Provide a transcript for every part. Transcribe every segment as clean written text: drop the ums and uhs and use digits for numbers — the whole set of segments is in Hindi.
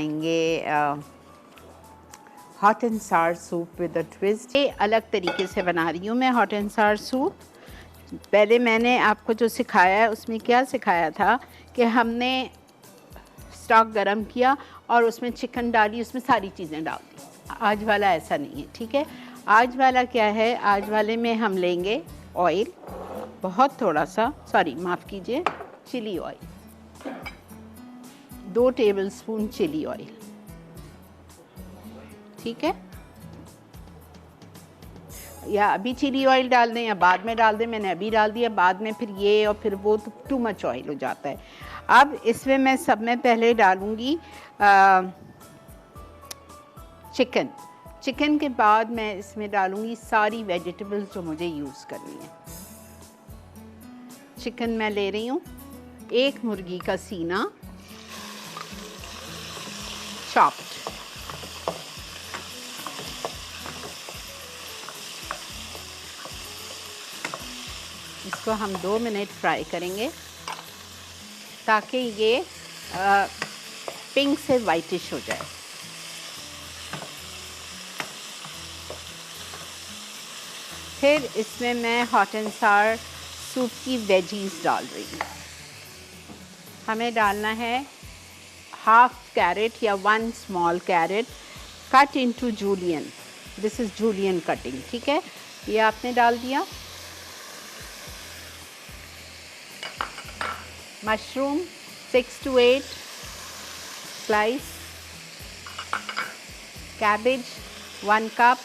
बनाएंगे हॉट एंड सार सूप विद अ ट्विस्ट। ये अलग तरीके से बना रही हूँ मैं हॉट एंड सार सूप। पहले मैंने आपको जो सिखाया है उसमें क्या सिखाया था कि हमने स्टॉक गरम किया और उसमें चिकन डाली, उसमें सारी चीज़ें डाल दी। आज वाला ऐसा नहीं है, ठीक है। आज वाला क्या है, आज वाले में हम लेंगे ऑयल, बहुत थोड़ा सा, सॉरी माफ़ कीजिए, chili oil, 2 tablespoon chili oil, ठीक है। या अभी चिली ऑयल डाल दें या बाद में डाल दें, मैंने अभी डाल दिया, बाद में फिर ये और फिर वो, तो टू मच ऑयल हो जाता है। अब इसमें मैं सब में पहले डालूँगी चिकन के बाद मैं इसमें डालूँगी सारी वेजिटेबल्स जो मुझे यूज़ करनी है। चिकन मैं ले रही हूँ, 1 मुर्गी का सीना चॉप्ड, इसको हम 2 मिनट फ्राई करेंगे ताकि ये पिंक से वाइटिश हो जाए। फिर इसमें मैं हॉट एंड सार सूप की वेजीज डाल रही हूँ। हमें डालना है 1/2 कैरेट या 1 small carrot cut into julienne, this is julienne cutting, ठीक है। ये आपने डाल दिया। Mushroom 6 to 8 slice, cabbage 1 cup,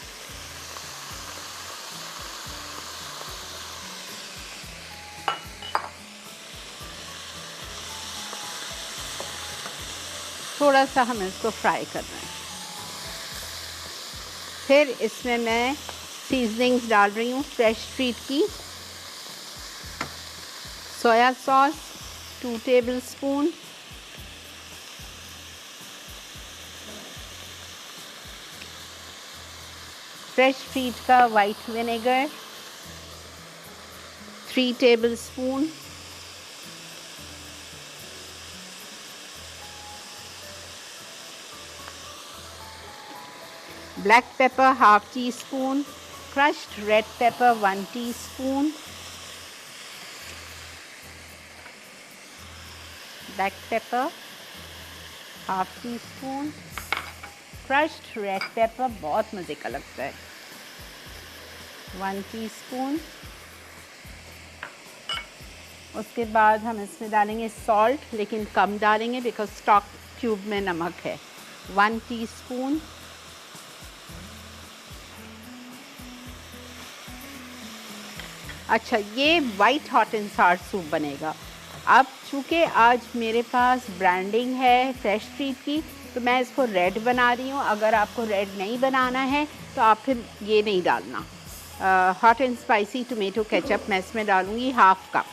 थोड़ा सा हमें इसको फ्राई करना है। फिर इसमें मैं सीजनिंग्स डाल रही हूँ फ्रेश ट्रीट की, soya sauce 2 tablespoon, fresh treat का white vinegar 3 tablespoon, black pepper 1/2 teaspoon, crushed red pepper 1 teaspoon, black pepper 1/2 teaspoon, crushed red pepper बहुत मज़े का लगता है 1 टीस्पून। उसके बाद हम इसमें डालेंगे सॉल्ट, लेकिन कम डालेंगे बिकॉज स्टॉक क्यूब में नमक है, 1 टीस्पून। अच्छा, ये वाइट हॉट एंड सार सूप बनेगा। अब चूँकि आज मेरे पास ब्रांडिंग है फ्रेश ट्रीट की, तो मैं इसको रेड बना रही हूँ। अगर आपको रेड नहीं बनाना है तो आप फिर ये नहीं डालना। Hot and spicy tomato ketchup मैं इसमें डालूँगी 1/2 कप।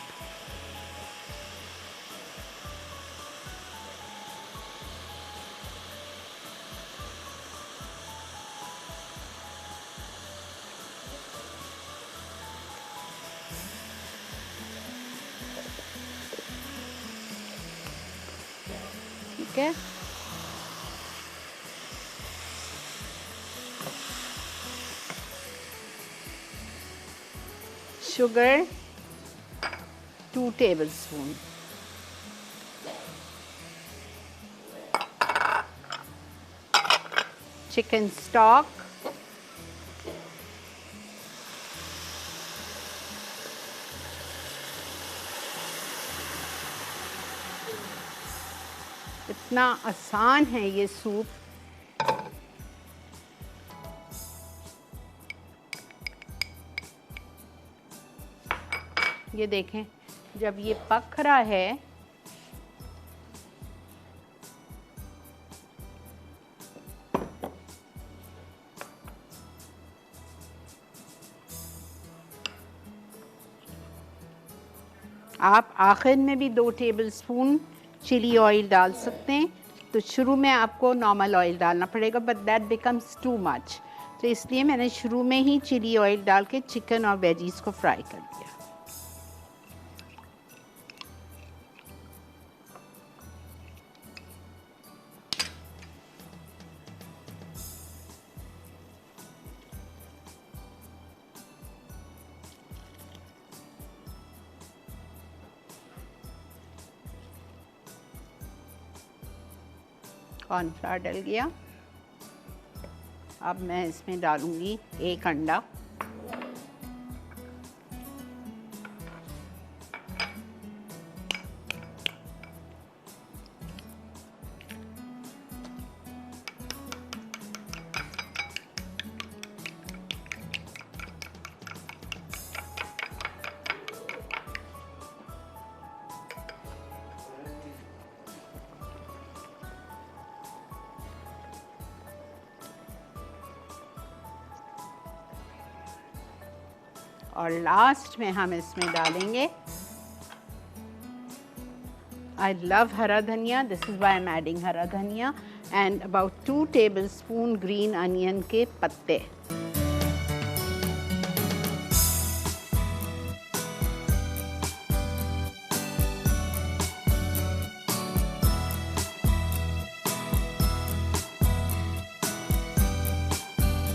ठीक है, शुगर 2 टेबलस्पून, चिकन स्टॉक, इतना आसान है ये सूप। ये देखें, जब ये पक रहा है आप आखिर में भी 2 टेबलस्पून चिली ऑयल डाल सकते हैं। तो शुरू में आपको नॉर्मल ऑयल डालना पड़ेगा, but that becomes too much, तो इसलिए मैंने शुरू में ही चिली ऑयल डाल के चिकन और वेजीज को फ्राई कर दिया। कॉर्नफ्लावर डल गया। अब मैं इसमें डालूंगी 1 अंडा। और लास्ट में हम इसमें डालेंगे, आई लव हरा धनिया, this is why I am adding हरा धनिया, and about 2 tablespoon green onion के पत्ते।